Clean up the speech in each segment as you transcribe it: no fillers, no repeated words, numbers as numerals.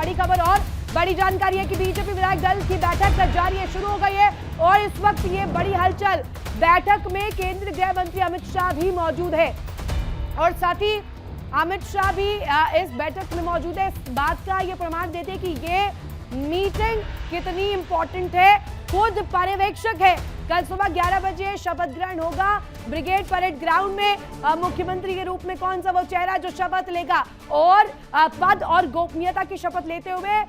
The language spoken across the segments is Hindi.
बड़ी खबर और बड़ी जानकारी है कि बीजेपी विधायक दल की बैठक जारी है, शुरू हो गई है और इस वक्त ये बड़ी हलचल। बैठक में केंद्रीय गृह मंत्री अमित शाह भी मौजूद है और साथ ही अमित शाह भी इस बैठक में मौजूद है। इस बात का ये प्रमाण देते हैं कि ये मीटिंग कितनी इंपॉर्टेंट है। खुद पर्यवेक्षक है। कल सुबह 11 बजे शपथ ग्रहण होगा ब्रिगेड परेड ग्राउंड में। मुख्यमंत्री के रूप में कौन सा वो चेहरा जो शपथ लेगा और पद और गोपनीयता की शपथ लेते हुए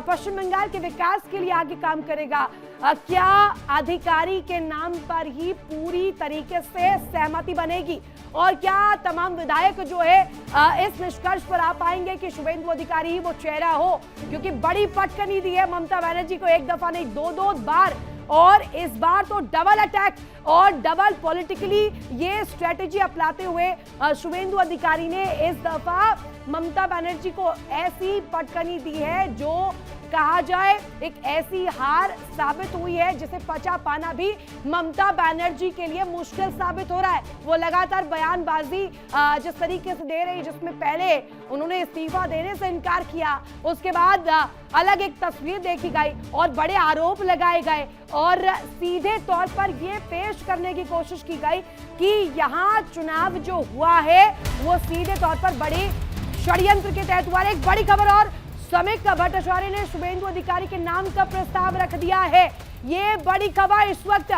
पश्चिम बंगाल के विकास के लिए आगे काम करेगा। क्या अधिकारी के नाम पर ही पूरी तरीके से सहमति बनेगी और क्या तमाम विधायक जो है इस निष्कर्ष पर आ पाएंगे कि शुभेंदु अधिकारी ही वो चेहरा हो, क्योंकि बड़ी पटकनी दी है ममता बनर्जी को, एक दफा नहीं दो बार, और इस बार तो डबल अटैक और डबल पॉलिटिकली ये स्ट्रेटेजी अपनाते हुए शुभेंदु अधिकारी ने इस दफा ममता बनर्जी को ऐसी पटकनी दी है जो कहा जाए एक ऐसी हार साबित हुई है जिसे पचा पाना भी ममता बनर्जी के लिए मुश्किल साबित हो रहा है। वो लगातार बयानबाजी जिस तरीके से दे रही, जिसमें पहले उन्होंने इस्तीफा देने से इनकार किया, उसके बाद अलग एक तस्वीर देखी गई और बड़े आरोप लगाए गए और सीधे तौर पर यह पेश करने की कोशिश की गई कि यहाँ चुनाव जो हुआ है वो सीधे तौर पर बड़े षड्यंत्र के तहत हुआ है। एक बड़ी खबर और समीक भट्टाचार्य ने शुभेंदु अधिकारी के नाम का प्रस्ताव रख दिया है। ये बड़ी खबर, इस वक्त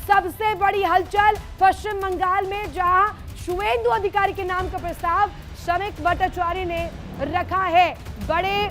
सबसे बड़ी हलचल पश्चिम बंगाल में, जहां शुभेंदु अधिकारी के नाम का प्रस्ताव समीक भट्टाचार्य ने रखा है। बड़े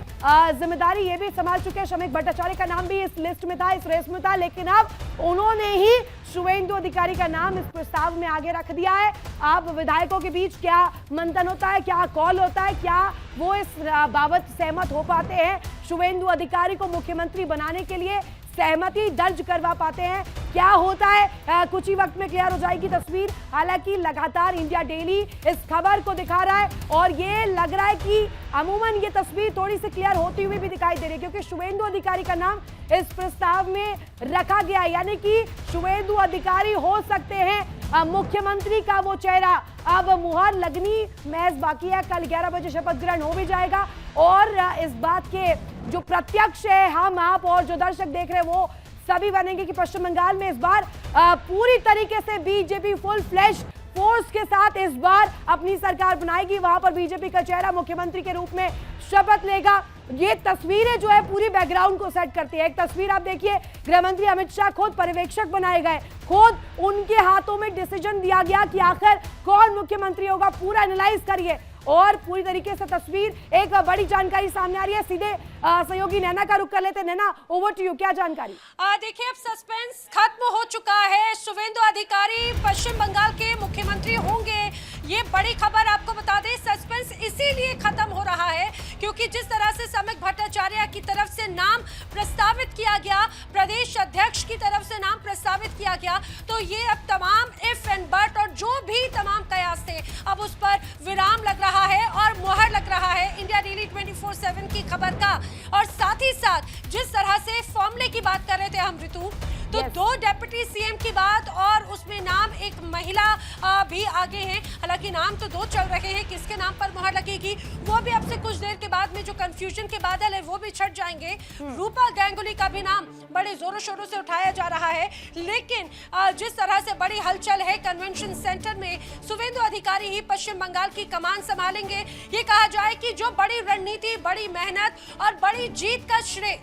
जिम्मेदारी ये भी संभाल चुके हैं। समीक भट्टाचार्य का नाम भी इस लिस्ट में था, इस रेस में था, लेकिन अब उन्होंने ही शुभेंदु अधिकारी का नाम इस प्रस्ताव में आगे रख दिया है। अब विधायकों के बीच क्या मंथन होता है, क्या कॉल होता है, क्या वो इस बाबत सहमत हो पाते हैं, शुभेंदु अधिकारी को मुख्यमंत्री बनाने के लिए सहमति दर्ज करवा पाते हैं, क्या होता है, कुछ ही वक्त में क्लियर हो जाएगी तस्वीर। हालांकि लगातार इंडिया डेली इस खबर को दिखा रहा है और ये लग रहा है कि अमूमन ये तस्वीर थोड़ी सी क्लियर होती हुई भी दिखाई दे रही है, क्योंकि शुभेंदु अधिकारी का नाम इस प्रस्ताव में रखा गया, यानी कि शुभेंदु अधिकारी हो सकते हैं मुख्यमंत्री का वो चेहरा। अब मुहर लगनी महज बाकी है, कल 11 बजे शपथ ग्रहण हो भी जाएगा और इस बात के जो प्रत्यक्ष है, हम आप और जो दर्शक देख रहे हैं वो सभी बनेंगे कि पश्चिम बंगाल में इस बार पूरी तरीके से बीजेपी फुल फ्लैश फोर्स के साथ इस बार अपनी सरकार बनाएगी। वहां पर बीजेपी का चेहरा मुख्यमंत्री के रूप में शपथ लेगा। ये तस्वीरें जो है पूरी बैकग्राउंड को सेट करती है। एक तस्वीर आप देखिए, गृह मंत्री अमित शाह खुद पर्यवेक्षक बनाए गए, खुद उनके हाथों में डिसीजन दिया गया कि आखिर कौन मुख्यमंत्री होगा, पूरा एनालाइज करिए और पूरी तरीके से तस्वीर। एक बड़ी जानकारी सामने आ रही है, सीधे सहयोगी नैना का रुख कर लेते। नैना, ओवर टू यू, क्या जानकारी? देखिए, अब सस्पेंस खत्म हो चुका है। शुभेंदु अधिकारी पश्चिम बंगाल के मुख्यमंत्री होंगे, ये बड़ी खबर आपको बता दें। सस्पेंस इसीलिए खत्म हो रहा है क्योंकि जिस तरह से समीक भट्टाचार्य की तरफ से नाम प्रस्तावित किया गया, प्रदेश अध्यक्ष की तरफ से नाम प्रस्तावित किया गया, तो ये अब तमाम इफ एंड बट और जो भी तमाम कयास थे, अब उस पर विराम लग रहा है और मुहर लग रहा है इंडिया डेली 24/7 की खबर का। और साथ ही साथ जिस तरह से फॉर्मूले की बात कर रहे थे हम ऋतु, तो दो डेप्यूटी सीएम की बात और उसमें नाम एक महिला भी आगे हैं। हालांकि नाम तो दो चल रहे हैं, किसके नाम पर मुहर लगेगी वो भी अब से कुछ देर के बाद में जो कंफ्यूजन के बादल है वो भी छट जाएंगे। रूपा गांगुली का भी नाम बड़े जोरों शोरों से उठाया जा रहा है, लेकिन जिस तरह से बड़ी हलचल है कन्वेंशन सेंटर में, शुभेंदु अधिकारी ही पश्चिम बंगाल की कमान संभालेंगे। ये कहा जाए कि जो बड़ी रणनीति, बड़ी मेहनत और बड़ी जीत का श्रेय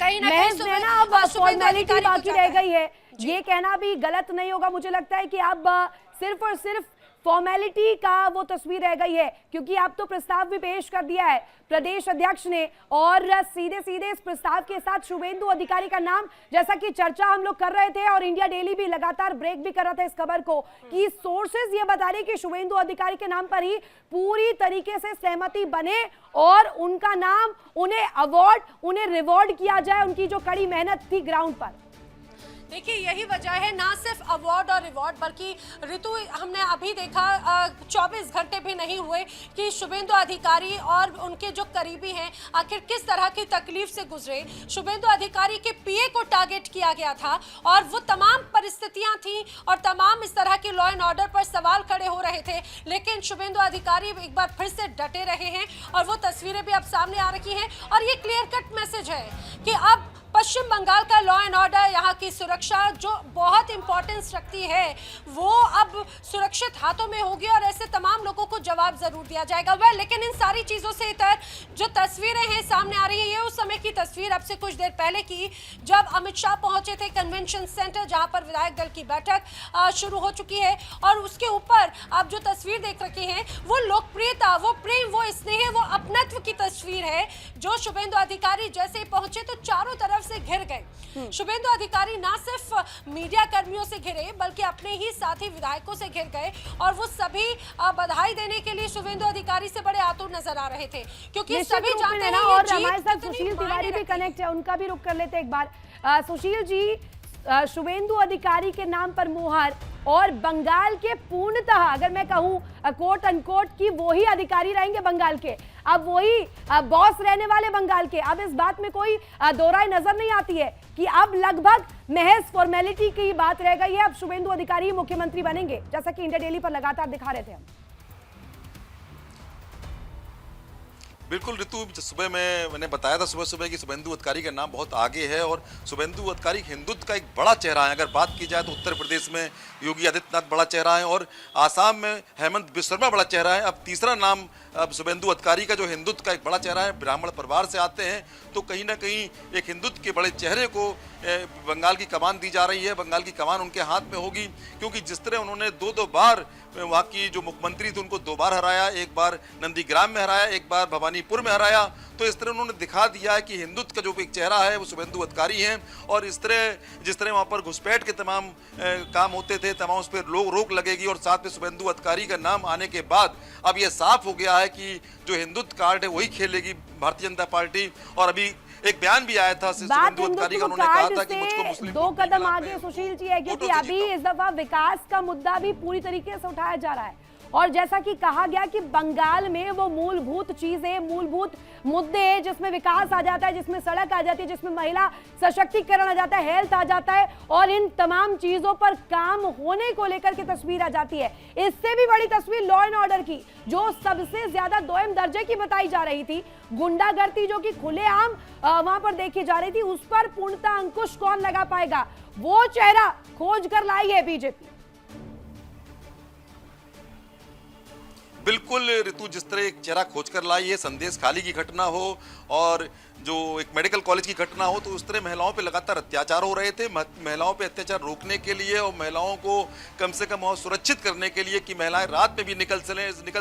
कहीं ना कहीं फॉर्मेलिटी बाकी रह गई है। ये कहना भी गलत नहीं होगा, मुझे लगता है कि अब सिर्फ और सिर्फ फॉर्मेलिटी का वो तस्वीर रह गई है, क्योंकि अब तो प्रस्ताव भी पेश कर दिया है प्रदेश अध्यक्ष ने और सीधे सीधे इस प्रस्ताव के साथ शुभेंदु अधिकारी का नाम, जैसा कि चर्चा हम लोग कर रहे थे और इंडिया डेली भी लगातार ब्रेक भी कर रहा था इस खबर को कि सोर्सेज ये बता रहे कि शुभेंदु अधिकारी के नाम पर ही पूरी तरीके से सहमति बने और उनका नाम, उन्हें अवार्ड, उन्हें रिवॉर्ड किया जाए, उनकी जो कड़ी मेहनत थी ग्राउंड पर। देखिए यही वजह है, ना सिर्फ अवार्ड और रिवॉर्ड बल्कि ऋतु हमने अभी देखा 24 घंटे भी नहीं हुए कि शुभेंदु अधिकारी और उनके जो करीबी हैं आखिर किस तरह की तकलीफ से गुजरे। शुभेंदु अधिकारी के पीए को टारगेट किया गया था और वो तमाम परिस्थितियां थी और तमाम इस तरह के लॉ एंड ऑर्डर पर सवाल खड़े हो रहे थे, लेकिन शुभेंदु अधिकारी एक बार फिर से डटे रहे हैं और वो तस्वीरें भी अब सामने आ रही हैं और ये क्लियर कट मैसेज है कि अब पश्चिम बंगाल का लॉ एंड ऑर्डर, यहाँ की सुरक्षा जो बहुत इंपॉर्टेंस रखती है, वो अब सुरक्षित हाथों में होगी और ऐसे तमाम लोगों को जवाब जरूर दिया जाएगा। वह लेकिन इन सारी चीजों से इतर जो तस्वीरें हैं सामने आ रही है, ये उस समय की तस्वीर अब से कुछ देर पहले की जब अमित शाह पहुंचे थे कन्वेंशन सेंटर, जहां पर विधायक दल की बैठक शुरू हो चुकी है और उसके ऊपर आप जो तस्वीर देख रखे हैं वो लोकप्रियता, वो प्रेम, वो स्नेह, वो अपनत्व की तस्वीर है जो शुभेंदु अधिकारी जैसे ही पहुंचे तो चारों तरफ से घिर गए। शुभेंदु अधिकारी ना सिर्फ मीडिया कर्मियों से घिरे बल्कि अपने ही साथी विधायकों से घिर गए और वो सभी बधाई देने के लिए शुभेंदु अधिकारी से बड़े आतुर नजर आ रहे थे, क्योंकि सभी जानते हैं और हमारे साथ सुशील तिवारी भी कनेक्ट है, उनका भी रुख कर लेते एक बार। सुशील जी, शुभेंदु अधिकारी के नाम पर मुहर और बंगाल के पूर्णतः अगर मैं कहूं कोट अनकोट की वही अधिकारी रहेंगे बंगाल के, अब वही बॉस रहने वाले बंगाल के। अब इस बात में कोई दो राय नजर नहीं आती है कि अब लगभग महज फॉर्मेलिटी की बात रह गई है, अब शुभेंदु अधिकारी मुख्यमंत्री बनेंगे, जैसा कि इंडिया डेली पर लगातार दिखा रहे थे हम। बिल्कुल ऋतु, सुबह मैंने बताया था सुबह कि शुभेंदु अधिकारी का नाम बहुत आगे है और शुभेंदु अधिकारी हिंदुत्व का एक बड़ा चेहरा है। अगर बात की जाए तो उत्तर प्रदेश में योगी आदित्यनाथ बड़ा चेहरा है और आसाम में हेमंत बिस्वा बड़ा चेहरा है। अब तीसरा नाम अब शुभेंदु अधिकारी का जो हिंदुत्व का एक बड़ा चेहरा है, ब्राह्मण परिवार से आते हैं, तो कहीं ना कहीं एक हिंदुत्व के बड़े चेहरे को बंगाल की कमान दी जा रही है। बंगाल की कमान उनके हाथ में होगी, क्योंकि जिस तरह उन्होंने दो बार वहाँ की जो मुख्यमंत्री थी उनको 2 बार हराया, एक बार नंदीग्राम में हराया, एक बार भवानीपुर में हराया, तो इस तरह उन्होंने दिखा दिया है कि हिंदुत्व का जो एक चेहरा है वो शुभेंदु अधिकारी हैं। और इस तरह जिस तरह वहाँ पर घुसपैठ के तमाम काम होते थे, तमाम उस पर रोक लगेगी और साथ में शुभेंदु अधिकारी का नाम आने के बाद अब ये साफ हो गया है कि जो हिंदुत्व कार्ड है वही खेलेगी भारतीय जनता पार्टी। और अभी एक बयान भी आया था शुभेंदु अधिकारी का, उन्होंने कहा था कि मुझको मुस्लिम 2 कदम आगे सुशील जी है, क्योंकि अभी इस दफा विकास का मुद्दा भी पूरी तरीके से उठाया जा रहा है और जैसा कि कहा गया कि बंगाल में वो मूलभूत चीजें, मूलभूत मुद्दे जिसमें विकास आ जाता है, जिसमें सड़क आ जाती है, जिसमें महिला सशक्तिकरण आ जाता है, हेल्थ आ जाता है और इन तमाम चीजों पर काम होने को लेकर के तस्वीर आ जाती है। इससे भी बड़ी तस्वीर लॉ एंड ऑर्डर की, जो सबसे ज्यादा दोयम दर्जे की बताई जा रही थी, गुंडागर्दी जो कि खुलेआम वहां पर देखी जा रही थी, उस पर पूर्णतः अंकुश कौन लगा पाएगा, वो चेहरा खोज कर लाई है बीजेपी। बिल्कुल ऋतु, जिस तरह एक चेहरा खोज कर लाई है, संदेश खाली की घटना हो और जो एक मेडिकल कॉलेज की घटना हो, तो उस तरह महिलाओं पे लगातार अत्याचार हो रहे थे। महिलाओं पे अत्याचार रोकने के लिए और महिलाओं को कम से कम और सुरक्षित करने के लिए कि महिलाएं रात में भी निकल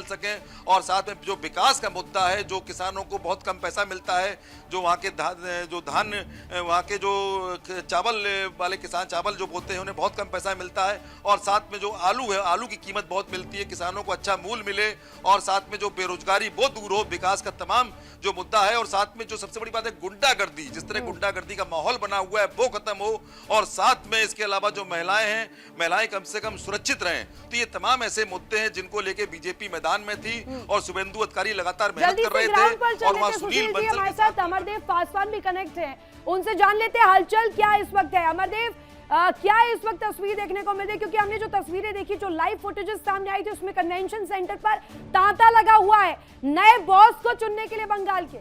सकें और साथ में जो विकास का मुद्दा है, जो किसानों को बहुत कम पैसा मिलता है, जो वहाँ के धान वहाँ के जो चावल वाले किसान चावल जो बोते हैं उन्हें बहुत कम पैसा मिलता है और साथ में जो आलू है, आलू की कीमत बहुत मिलती है, किसानों को अच्छा मूल्य मिले और साथ में जो बेरोजगारी वो दूर हो, विकास का तमाम जो मुद्दा है और साथ में जो सबसे बड़ी बात है गुंडागर्दी, जिस तरह गुंडागर्दी का माहौल बना हुआ है वो खत्म हो और साथ में इसके अलावा जो महिलाएं हैं, महिलाएं कम से कम सुरक्षित रहें। तो ये तमाम ऐसे मुद्दे हैं जिनको लेके बीजेपी मैदान में थी और शुभेंदु अधिकारी लगातार मेहनत कर रहे थे। और वहाँ सुनील बंसल हमारे साथ अमरदेव पासवान भी कनेक्ट है, उनसे जान लेते हैं हलचल क्या इस वक्त है। अमरदेव, क्या इस वक्त तस्वीर देखने को मिल रही है, क्योंकि हमने जो तस्वीरें देखी, जो लाइव फुटेजेस सामने आई थी, उसमें कन्वेंशन सेंटर पर तांता लगा हुआ है नए बॉस को चुनने के लिए बंगाल के।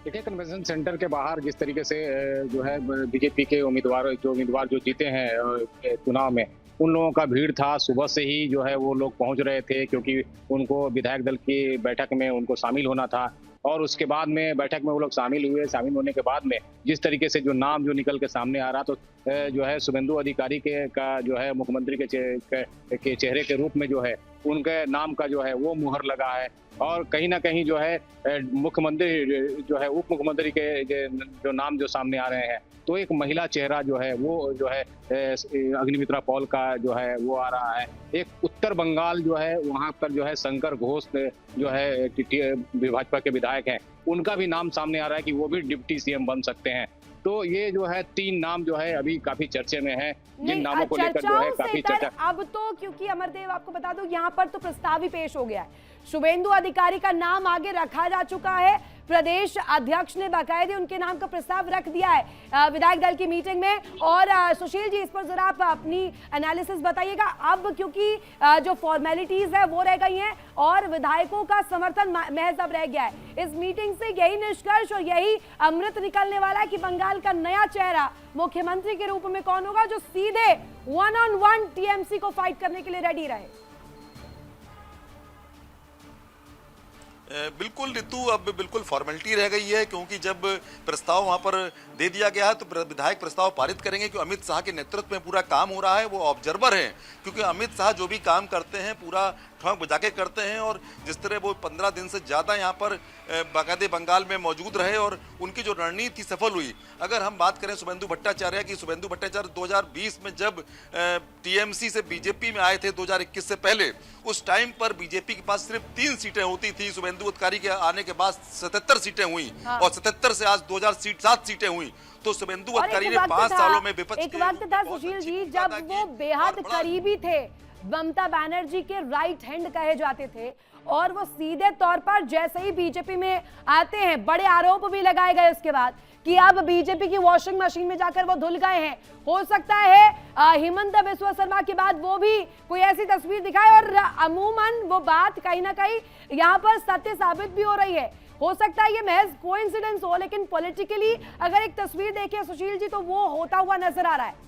देखिए, कन्वेंशन सेंटर के बाहर जिस तरीके से जो है बीजेपी के उम्मीदवार जो जीते हैं चुनाव में, उन लोगों का भीड़ था। सुबह से ही जो है वो लोग पहुंच रहे थे, क्योंकि उनको विधायक दल की बैठक में उनको शामिल होना था और उसके बाद में बैठक में वो लोग शामिल हुए। शामिल होने के बाद में जिस तरीके से जो नाम जो निकल के सामने आ रहा, तो जो है शुभेंदु अधिकारी का जो है मुख्यमंत्री के चेहरे के रूप में जो है उनके नाम का जो है वो मुहर लगा है और कहीं ना कहीं जो है मुख्यमंत्री जो है उप मुख्यमंत्री के जो नाम जो सामने आ रहे हैं, तो एक महिला चेहरा जो है वो जो है अग्निमित्रा पॉल का जो है वो आ रहा है। एक उत्तर बंगाल जो है वहाँ पर जो है शंकर घोष जो है भाजपा के विधायक हैं, उनका भी नाम सामने आ रहा है कि वो भी डिप्टी सीएम बन सकते हैं। तो ये जो है 3 नाम जो है अभी काफी चर्चे में है, जिन नामों को लेकर जो है चर्चाओं से काफी इतर चर्चा। अब तो, क्योंकि अमरदेव आपको बता दूं यहाँ पर तो प्रस्ताव ही पेश हो गया है, शुभेंदु अधिकारी का नाम आगे रखा जा चुका है, प्रदेश अध्यक्ष ने बाकायदे उनके नाम का प्रस्ताव रख दिया है विधायक दल की मीटिंग में। और सुशील जी, इस पर जरा आप अपनी एनालिसिस बताइएगा। अब क्योंकि जो फॉर्मेलिटीज है वो रह गई हैं और विधायकों का समर्थन महज अब रह गया है, इस मीटिंग से यही निष्कर्ष और यही अमृत निकलने वाला है कि बंगाल का नया चेहरा मुख्यमंत्री के रूप में कौन होगा, जो सीधे 1-on-1 टीएमसी को फाइट करने के लिए रेडी रहे। बिल्कुल ऋतु, अब बिल्कुल फॉर्मेलिटी रह गई है, क्योंकि जब प्रस्ताव वहां पर दे दिया गया है तो विधायक प्रस्ताव पारित करेंगे कि अमित शाह के नेतृत्व में पूरा काम हो रहा है, वो ऑब्जर्वर हैं, क्योंकि अमित शाह जो भी काम करते हैं पूरा ठोंक बजा के करते हैं। और जिस तरह वो 15 दिन से ज़्यादा यहाँ पर बाकायदे बंगाल में मौजूद रहे और उनकी जो रणनीति सफल हुई। अगर हम बात करें शुभेंदु भट्टाचार्य की, शुभेंदु भट्टाचार्य 2020 में जब टीएमसी से बीजेपी में आए थे 2021 से पहले, उस टाइम पर बीजेपी के पास सिर्फ 3 सीटें होती थी, शुभेंदु अधिकारी के आने के बाद 77 सीटें हुई। हाँ। और 77 से आज 2007 सीटें हुई। तो शुभेंदु अधिकारी ने 5 सालों में विपक्ष एक वक्त था सुशील जी जब वो बेहद करीबी थे, ममता बनर्जी के राइट हैंड कहे जाते थे, और वो सीधे तौर पर जैसे ही बीजेपी में आते हैं, बड़े आरोप भी लगाए गए उसके बाद कि अब बीजेपी की वॉशिंग मशीन में जाकर वो धुल गए हैं। हो सकता है हिमंत बिस्वा शर्मा के बाद वो भी कोई ऐसी तस्वीर दिखाए, और अमूमन वो बात कहीं ना कहीं यहाँ पर सत्य साबित भी हो रही है। हो सकता है ये महज कोइंसिडेंस हो, लेकिन पॉलिटिकली अगर एक तस्वीर देखें सुशील जी तो वो होता हुआ नजर आ रहा है।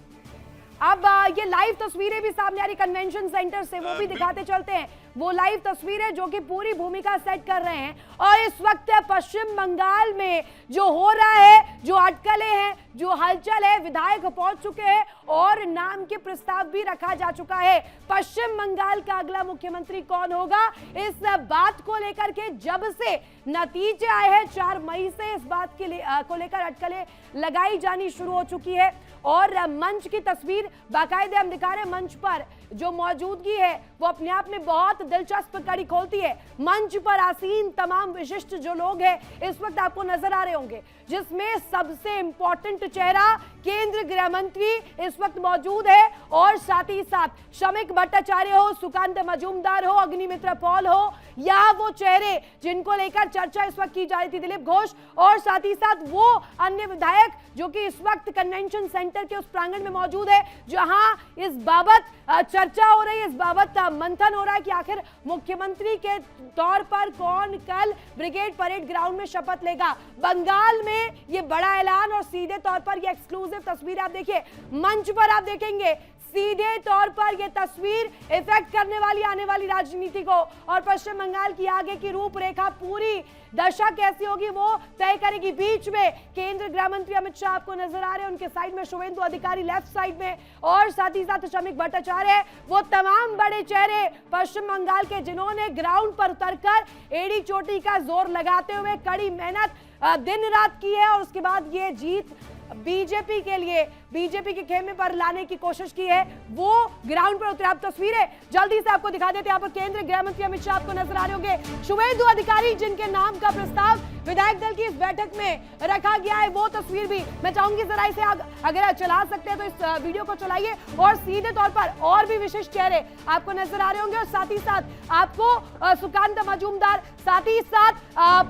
अब ये लाइव तस्वीरें भी सामने आ रही कन्वेंशन सेंटर से, वो भी दिखाते चलते हैं। वो लाइव तस्वीरें जो कि पूरी भूमिका सेट कर रहे हैं। और इस वक्त पश्चिम बंगाल में जो हो रहा है, जो अटकलें हैं, जो हलचल है, विधायक पहुंच चुके हैं और नाम के प्रस्ताव भी रखा जा चुका है। पश्चिम बंगाल का अगला मुख्यमंत्री कौन होगा, इस बात को लेकर के जब से नतीजे आए हैं 4 मई से इस बात को लेकर अटकलें लगाई जानी शुरू हो चुकी है। और मंच की तस्वीर बाकायदे हम दिखा रहे हैं। मंच पर जो मौजूदगी है वो अपने आप में बहुत दिलचस्प कड़ी खोलती है। मंच पर आसीन तमाम विशिष्ट जो लोग हैं इस वक्त आपको नजर आ रहे होंगे, जिसमें सबसे इंपॉर्टेंट चेहरा केंद्र गृह मंत्री इस वक्त मौजूद है, और साथ ही साथ शमिक भट्टाचार्य हो, सुकांत मजूमदार हो, अग्निमित्र पॉल हो, या वो चेहरे जिनको लेकर चर्चा इस वक्त की जा रही थी, दिलीप घोष, और साथ ही साथ वो अन्य विधायक जो कि इस वक्त कन्वेंशन सेंटर के उस प्रांगण में मौजूद है, जहां इस बाबत चर्चा हो रही है, इस बाबत मंथन हो रहा है कि आखिर मुख्यमंत्री के तौर पर कौन कल ब्रिगेड परेड ग्राउंड में शपथ लेगा। बंगाल में ये बड़ा ऐलान और सीधे तौर पर ये एक्सक्लूसिव तस्वीर आप देखिए, मंच पर आप देखेंगे सीधे तौर पर यह तस्वीर इफेक्ट करने वाली आने वाली राजनीति को, और पश्चिम बंगाल की आगे की रूपरेखा, पूरी दशा कैसी होगी वो तय करेगी। बीच में केंद्र गृह मंत्री अमित शाह आपको नजर आ रहे हैं, उनके साइड में शुभेंदु अधिकारी लेफ्ट साइड में, और साथ ही साथ शमिक भट्टाचार्य, वो तमाम बड़े चेहरे पश्चिम बंगाल के जिन्होंने ग्राउंड पर उतरकर एड़ी चोटी का जोर लगाते हुए कड़ी मेहनत दिन रात की है, और उसके बाद ये जीत बीजेपी के लिए, बीजेपी के खेमे पर लाने की कोशिश की है, वो ग्राउंड पर उतरे। आप तस्वीरें जल्दी से आपको दिखा देते हैं। यहाँ पर केंद्रीय गृह मंत्री अमित शाह आपको नजर आ रहे होंगे, शुभेंदु अधिकारी जिनके नाम का प्रस्ताव विधायक दल की इस बैठक में रखा गया है, वो तस्वीर भी मैं चाहूंगी जरा इसे अगर चला सकते हैं तो इस वीडियो को चलाइए, और सीधे तौर पर और भी विशिष्ट चेहरे आपको नजर आ रहे होंगे, और साथ ही साथ आपको सुकांत मजूमदार, साथ ही साथ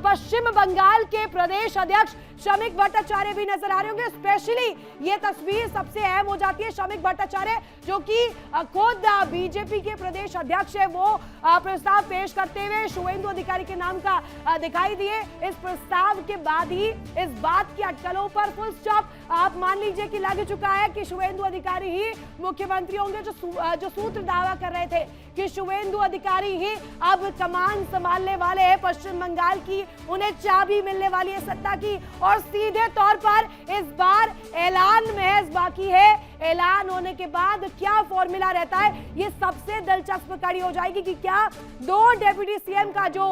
पश्चिम बंगाल के प्रदेश अध्यक्ष शमिक भट्टाचार्य भी नजर आ रहे होंगे। स्पेशली ये तस्वीर सबसे अहम हो जाती है, शमिक भट्टाचार्य जो कि खुद बीजेपी के प्रदेश अध्यक्ष है, वो प्रस्ताव पेश करते हुए शुभेंदु अधिकारी के नाम का दिखाई दिए। इस प्रस्ताव के बाद ही इस बात की अटकलों पर फुल स्टॉप आप मान लीजिए कि लग चुका है कि शुभेंदु अधिकारी ही मुख्यमंत्री होंगे। जो सूत्र दावा कर रहे थे कि शुभेंदु अधिकारी ही अब कमान संभालने वाले हैं पश्चिम बंगाल की, उन्हें चाबी मिलने वाली है सत्ता की, और सीधे तौर पर इस बार ऐलान महज बाकी है ऐलान होने के बाद क्या फॉर्मूला रहता है, ये सबसे दिलचस्प कड़ी हो जाएगी कि क्या 2 डेप्यूटी सीएम का जो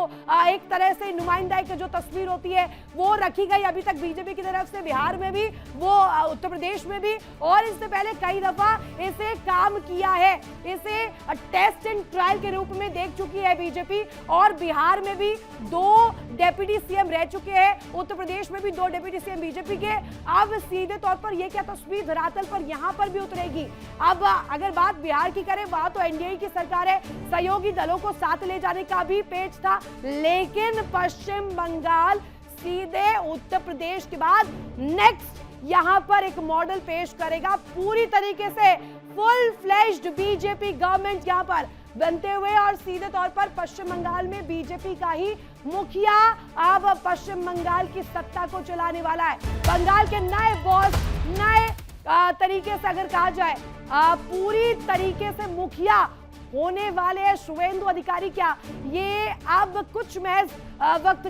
एक तरह से नुमाइंदा की जो तस्वीर होती है वो रखी गई अभी तक बीजेपी की तरफ से, बिहार में भी, वो उत्तर प्रदेश में भी, और इससे पहले कई दफा इसे काम किया है, इसे टेस्ट एंड ट्रायल के रूप में देख चुकी है बीजेपी, और बिहार में भी 2 डेप्यूटी सीएम रह चुके हैं, उत्तर प्रदेश में भी 2 डेप्यूटी सीएम बीजेपी के। अब सीधे तौर पर यह क्या तस्वीर धरातल पर यहां पर भी उतरेगी। अब अगर बात बिहार की करें, वहां तो एनडीए की सरकार है, सहयोगी दलों को साथ ले जाने का भी पेच था, लेकिन पश्चिम बंगाल सीधे उत्तर प्रदेश के बाद नेक्स्ट यहां पर एक मॉडल पेश करेगा, पूरी तरीके से फुल फ्लेज्ड बीजेपी गवर्नमेंट यहां पर बनते हुए, और सीधे तौर पर पश्चिम बंगाल में बीजेपी का ही मुखिया अब पश्चिम बंगाल की सत्ता को चलाने वाला है। बंगाल के नए बॉस, नए तरीके से अगर कहा जाए पूरी तरीके से मुखिया होने वाले हैं शुवेंदु अधिकारी। क्या ये अब कुछ महज वक्त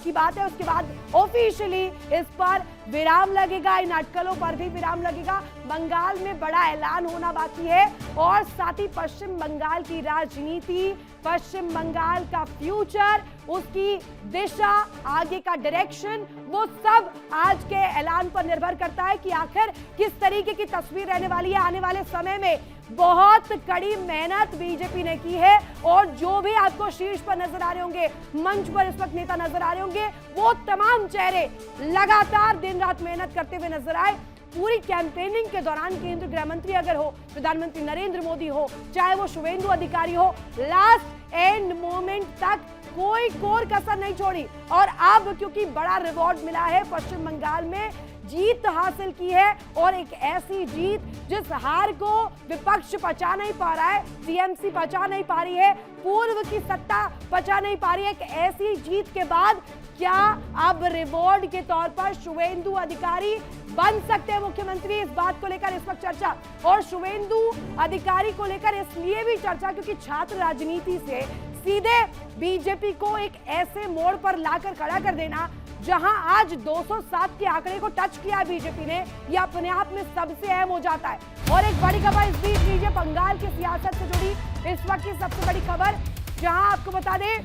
की बात है, उसके बाद ऑफिशियली इस पर विराम लगेगा, इन अटकलों पर भी विराम लगेगा। बंगाल में बड़ा ऐलान होना बाकी है, और साथ ही पश्चिम बंगाल की राजनीति, पश्चिम बंगाल का फ्यूचर, उसकी दिशा, आगे का डायरेक्शन, वो सब आज के ऐलान पर निर्भर करता है कि आखिर किस तरीके की तस्वीर रहने वाली है आने वाले समय में। बहुत कड़ी मेहनत बीजेपी ने की है, और जो भी आपको शीर्ष पर नजर आ रहे होंगे, मंच पर इस वक्त नेता नजर आ रहे होंगे, वो तमाम चेहरे लगातार दिन रात मेहनत करते हुए नजर आए। पूरी कैंपेनिंग के दौरान केंद्रीय गृह मंत्री अगर हो, प्रधानमंत्री नरेंद्र मोदी हो, चाहे वो शुवेंदु अधिकारी हो, लास्ट एंड मोमेंट तक कोई कोर कसर नहीं छोड़ी। और अब क्योंकि बड़ा रिवॉर्ड मिला है, पश्चिम बंगाल में जीत हासिल की है, और एक ऐसी जीत जिस हार को विपक्ष पचा नहीं पा रहा है, टीएमसी पचा नहीं पा रही है, पूर्व की सत्ता पचा नहीं पा रही है। एक ऐसी जीत के बाद क्या अब रिवॉर्ड के तौर पर शुवेंदु अधिकारी बन सकते हैं मुख्यमंत्री, इस बात को लेकर इस वक्त चर्चा। और शुवेंदु अधिकारी को लेकर इसलिए भी चर्चा क्योंकि छात्र राजनीति से सीधे बीजेपी को एक ऐसे मोड़ पर लाकर खड़ा कर देना जहां आज 207 के आंकड़े को टच किया बीजेपी ने, यह अपने आप में सबसे अहम हो जाता है। और एक बड़ी खबर इस बीच लीजिए, बंगाल की सियासत से जुड़ी इस वक्त की सबसे बड़ी खबर, जहां आपको बता दें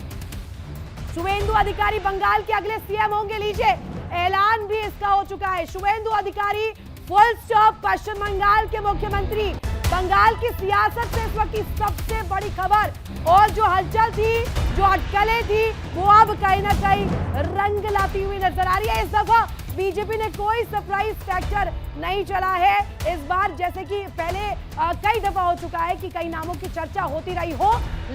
शुवेंदु अधिकारी बंगाल के अगले सीएम होंगे। लीजिए, ऐलान भी इसका हो चुका है, शुवेंदु अधिकारी फुल स्टॉप पश्चिम बंगाल के मुख्यमंत्री। बंगाल की सियासत से इस वक्त की सबसे बड़ी खबर, और जो हलचल थी, जो अटकलें थी, वो अब कहीं ना कहीं रंग लाती हुई नजर आ रही है। इस दफा बीजेपी ने कोई सरप्राइज फैक्टर नहीं चला है इस बार, जैसे कि पहले कई दफा हो चुका है कि कई नामों की चर्चा होती रही हो,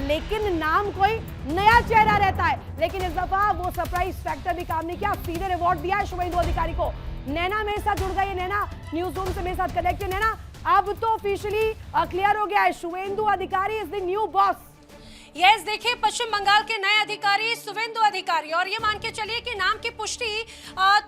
लेकिन नाम कोई नया चेहरा रहता है। लेकिन इस दफा वो सरप्राइज फैक्टर भी काम नहीं किया, सीधे रिवॉर्ड दिया है शुवेंदु अधिकारी को। नैना मेरे साथ जुड़ गई है, नैना न्यूज रूम से मेरे साथ कनेक्ट है। नैना, अब तो ऑफिशियली क्लियर हो गया है, शुवेंदु अधिकारी is the new boss. Yes, देखिए पश्चिम बंगाल के नए अधिकारी शुवेंदु अधिकारी, और ये मान के चलिए कि नाम की पुष्टि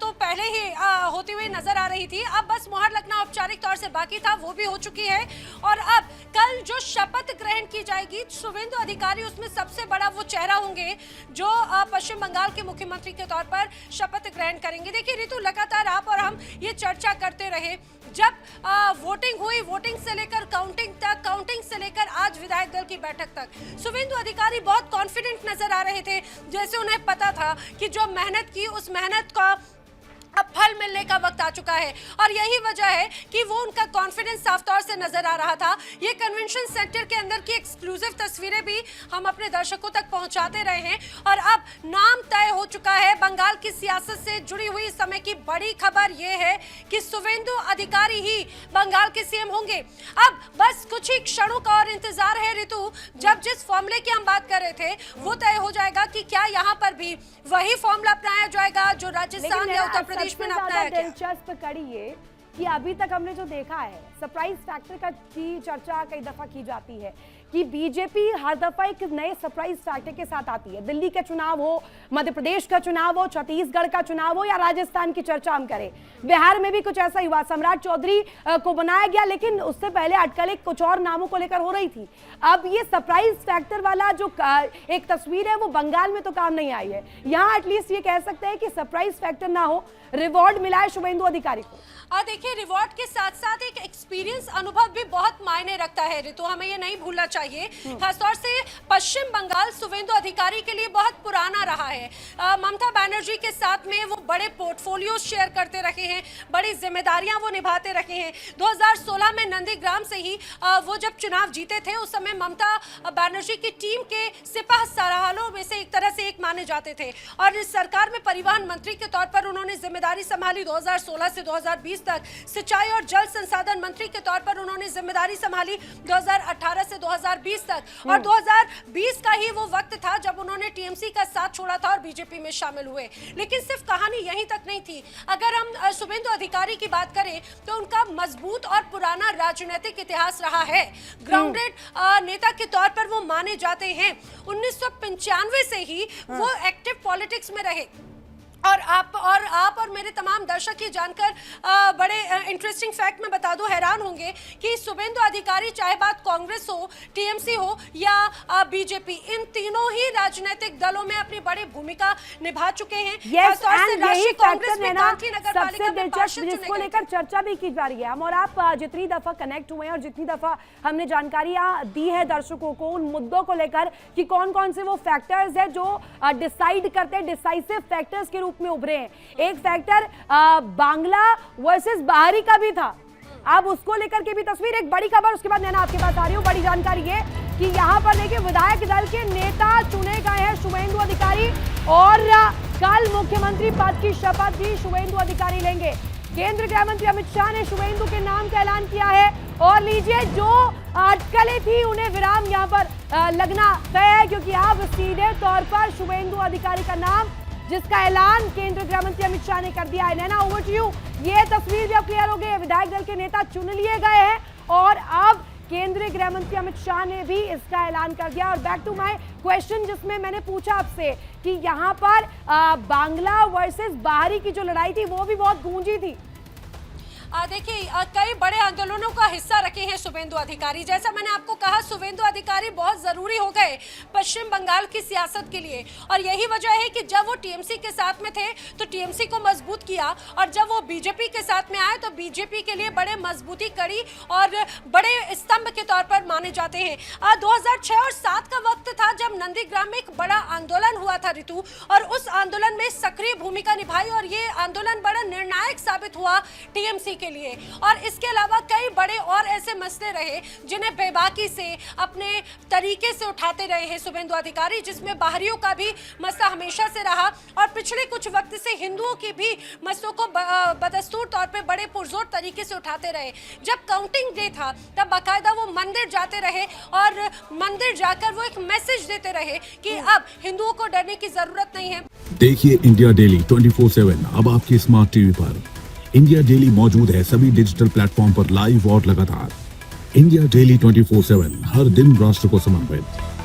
तो पहले ही होती हुई नजर आ रही थी, अब बस मुहर लगना औपचारिक तौर से बाकी था, वो भी हो चुकी है। और अब कल जो शपथ ग्रहण की जाएगी, शुवेंदु अधिकारी उसमें सबसे बड़ा वो चेहरा होंगे जो पश्चिम बंगाल के मुख्यमंत्री के तौर पर शपथ ग्रहण करेंगे। देखिए रितु, लगातार आप और हम ये चर्चा करते रहे, जब वोटिंग हुई, वोटिंग से लेकर काउंटिंग तक, काउंटिंग से लेकर आज विधायक दल की बैठक तक, शुवेंदु अधिकारी बहुत कॉन्फिडेंट नजर आ रहे थे, जैसे उन्हें पता था कि जो मेहनत की उस मेहनत का अब फल मिलने का वक्त आ चुका है। और यही वजह है कि वो उनका कॉन्फिडेंस साफ तौर से नजर आ रहा था। ये कन्वेंशन सेंटर के अंदर की एक्सक्लूसिव तस्वीरें भी हम अपने दर्शकों तक पहुंचाते रहे हैं, और अब नाम तय हो चुका है। बंगाल की सियासत से जुड़ी हुई इस समय की बड़ी खबर ये है कि शुवेंदु अधिकारी ही बंगाल के सीएम होंगे। अब बस कुछ ही क्षणों का और इंतजार है रितु, जब जिस फॉर्मूले की हम बात कर रहे थे वो तय हो जाएगा कि क्या यहाँ पर भी वही फॉर्मूला अपनाया जाएगा जो राजस्थान या उत्तर प्रदेश में अपनाया गया। दिलचस्प कड़ी ये कि अभी तक हमने जो देखा है, सरप्राइज फैक्टर की चर्चा कई दफा की जाती है कि बीजेपी हर दफा एक नए सरप्राइज फैक्टर के साथ आती है। दिल्ली का चुनाव हो, मध्य प्रदेश का चुनाव हो, छत्तीसगढ़ का चुनाव हो या राजस्थान की चर्चा हम करें, बिहार में भी कुछ ऐसा ही हुआ। सम्राट चौधरी को बनाया गया, लेकिन उससे पहले अटकलें कुछ और नामों को लेकर हो रही थी। अब ये सरप्राइज फैक्टर वाला जो एक तस्वीर है वो बंगाल में तो काम नहीं आई है। यहाँ एटलीस्ट ये कह सकते हैं कि सरप्राइज फैक्टर ना हो, रिवॉर्ड मिला है शुभेंदु अधिकारी को। देखिए, रिवॉर्ड के साथ साथ एक एक्सपीरियंस अनुभव भी बहुत मायने रखता है ऋतु, हमें ये नहीं भूलना चाहिए। खासतौर से पश्चिम बंगाल शुभेंदु अधिकारी के लिए बहुत पुराना रहा है। ममता बनर्जी के साथ में वो बड़े पोर्टफोलियो शेयर करते रहे हैं, बड़ी जिम्मेदारियां वो निभाते रहे हैं। 2016 में नंदीग्राम से ही वो जब चुनाव जीते थे, उस समय ममता बनर्जी की टीम के सिपाह सलाहकारों में से एक तरह से एक माने जाते थे और इस सरकार में परिवहन मंत्री के तौर पर उन्होंने जिम्मेदारी संभाली। 2016 से 2020 तक सिंचाई और जल संसाधन मंत्री के तौर पर उन्होंने जिम्मेदारी संभाली 2018 से 2020 तक। और 2020 का ही वो वक्त था जब उन्होंने टीएमसी का साथ छोड़ा था और बीजेपी में शामिल हुए। लेकिन सिर्फ कहानी यहीं तक नहीं थी। अगर हम शुभेंदु अधिकारी की बात करें तो उनका मजबूत और पुराना राजनीतिक इतिहास रहा है। ग्राउंडेड नेता के तौर पर वो माने जाते हैं। 1995 से ही वो एक्टिव पॉलिटिक्स में रहे और आप और मेरे तमाम दर्शक ये जानकर बड़े इंटरेस्टिंग फैक्ट में बता दूं, हैरान होंगे कि शुभेंदु अधिकारी चाहे बात कांग्रेस हो, टीएमसी हो या बीजेपी, इन तीनों ही राजनीतिक दलों में अपनी बड़ी भूमिका निभा चुके हैं। यस, एंड यही फैक्टर है ना सबसे दिलचस्प जिसको लेकर चर्चा भी की जा रही है। हम और आप जितनी दफा कनेक्ट हुए हैं और जितनी दफा हमने जानकारियां दी है दर्शकों को उन मुद्दों को लेकर कि कौन कौन से वो फैक्टर्स है जो डिसाइड करते हैं, डिसाइसिव फैक्टर्स के रूप में उभरे हैं। एक फैक्टर बांग्ला वर्सेस बाहरी का भी था। अब उसको लेकर के भी तस्वीर, एक बड़ी खबर, उसके बाद नैना आपके पास आ रही हूं। बड़ी जानकारी है कि यहां पर देखिए विधायक दल के नेता चुने गए हैं शुभेंदु अधिकारी और कल मुख्यमंत्री पद की शपथ भी शुभेंदु अधिकारी लेंगे। केंद्रीय गृह मंत्री अमित शाह ने शुभेंदु के नाम का ऐलान किया है और लीजिए जो अटकलें थी उन्हें विराम यहां पर लगना तय है, क्योंकि अब सीधे तौर पर शुभेंदु अधिकारी का नाम जिसका ऐलान केंद्रीय गृह मंत्री अमित शाह ने कर दिया है। नैना, ओवर टू यू। ये तस्वीर भी अब क्लियर हो गई है, विधायक दल के नेता चुन लिए गए हैं और अब केंद्रीय गृह मंत्री अमित शाह ने भी इसका ऐलान कर दिया। और बैक टू माय क्वेश्चन जिसमें मैंने पूछा आपसे कि यहाँ पर बांग्ला वर्सेस बाहरी की जो लड़ाई थी वो भी बहुत गूंजी थी। देखिए, कई बड़े आंदोलनों का हिस्सा रखे हैं शुभेंदु अधिकारी। जैसा मैंने आपको कहा, शुभेंदु अधिकारी बहुत जरूरी हो गए पश्चिम बंगाल की सियासत के लिए और यही वजह है कि जब वो टीएमसी के साथ में थे तो टीएमसी को मजबूत किया और जब वो बीजेपी के साथ में आए तो बीजेपी के लिए बड़े मजबूती कड़ी और बड़े स्तंभ के तौर पर माने जाते हैं। 2006 और 2007 का वक्त था जब नंदीग्राम में एक बड़ा आंदोलन हुआ था ऋतु, और उस आंदोलन में सक्रिय भूमिका निभाई और ये आंदोलन बड़ा निर्णायक साबित हुआ टीएमसी के लिए। और इसके अलावा कई बड़े और ऐसे मसले रहे जिन्हें बेबाकी से अपने तरीके से उठाते रहे हैं शुभेंदु अधिकारी, जिसमें बाहरियों का भी मसला हमेशा से रहा और पिछले कुछ वक्त से हिंदुओं की भी मसलों को बदस्तूर तौर पे बड़े पुरजोर तरीके से उठाते रहे। जब काउंटिंग डे था तब बाकायदा वो मंदिर जाते रहे और मंदिर जाकर वो एक मैसेज देते रहे कि अब हिंदुओं को डरने की जरूरत नहीं है। देखिए इंडिया डेली 24/7 अब आपकी स्मार्ट टीवी पर। इंडिया डेली मौजूद है सभी डिजिटल प्लेटफॉर्म पर लाइव और लगातार। इंडिया डेली 24/7 हर दिन राष्ट्र को समर्पित।